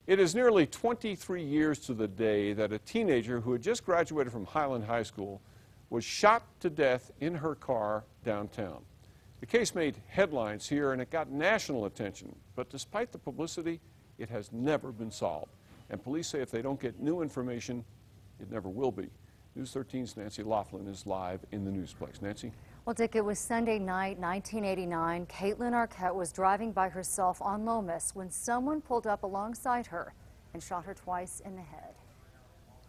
It is nearly 23 years to the day that a teenager who had just graduated from Highland High School was shot to death in her car downtown. The case made headlines here and it got national attention, but despite the publicity, it has never been solved. And police say if they don't get new information, it never will be. News 13's Nancy Laughlin is live in the Newsplex. Nancy? Well, Dick, it was Sunday night, 1989. Kaitlyn Arquette was driving by herself on Lomas when someone pulled up alongside her and shot her twice in the head.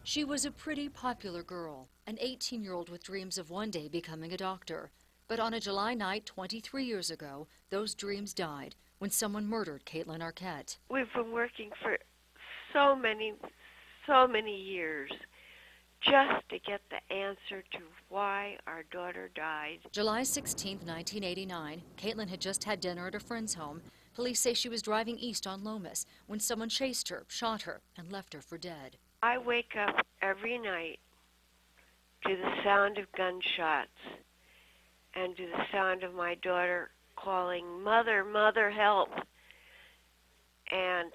She was a pretty popular girl, an 18-year-old with dreams of one day becoming a doctor. But on a July night 23 years ago, those dreams died when someone murdered Kaitlyn Arquette. We've been working for so many years just to get the answer to why our daughter died. July 16, 1989, Kaitlyn had just had dinner at a friend's home. Police say she was driving east on Lomas when someone chased her, shot her, and left her for dead. I wake up every night to the sound of gunshots and to the sound of my daughter calling, "Mother, Mother, help!" And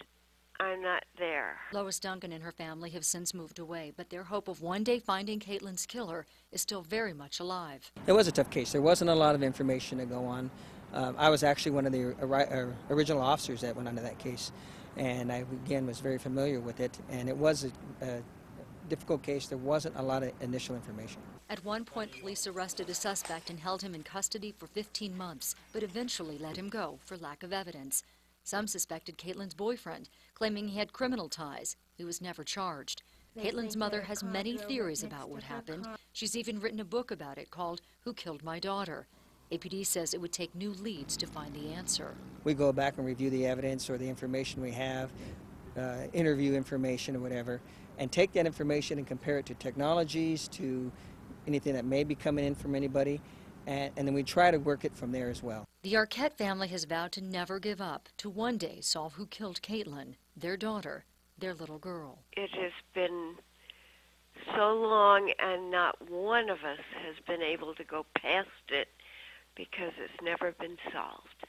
I'm not there. Lois Duncan and her family have since moved away, but their hope of one day finding Kaitlyn's killer is still very much alive. It was a tough case. There wasn't a lot of information to go on. I was actually one of the original officers that went under that case, and I, again, was very familiar with it, and it was a difficult case. There wasn't a lot of initial information. At one point, police arrested a suspect and held him in custody for 15 months, but eventually let him go for lack of evidence. Some suspected Kaitlyn's boyfriend, claiming he had criminal ties. He was never charged. Kaitlyn's mother has many theories about what happened. She's even written a book about it called Who Killed My Daughter? APD says it would take new leads to find the answer. We go back and review the evidence or the information we have, interview information or whatever, and take that information and compare it to technologies, to anything that may be coming in from anybody, and then we try to work it from there as well. The Arquette family has vowed to never give up, to one day solve who killed Kaitlyn, their daughter, their little girl. It has been so long, and not one of us has been able to go past it because it's never been solved.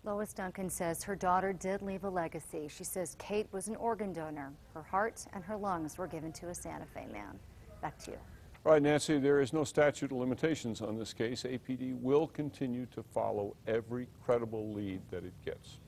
Lois Duncan says her daughter did leave a legacy. She says Kate was an organ donor. Her heart and her lungs were given to a Santa Fe man. Back to you. All right, Nancy, there is no statute of limitations on this case. APD will continue to follow every credible lead that it gets.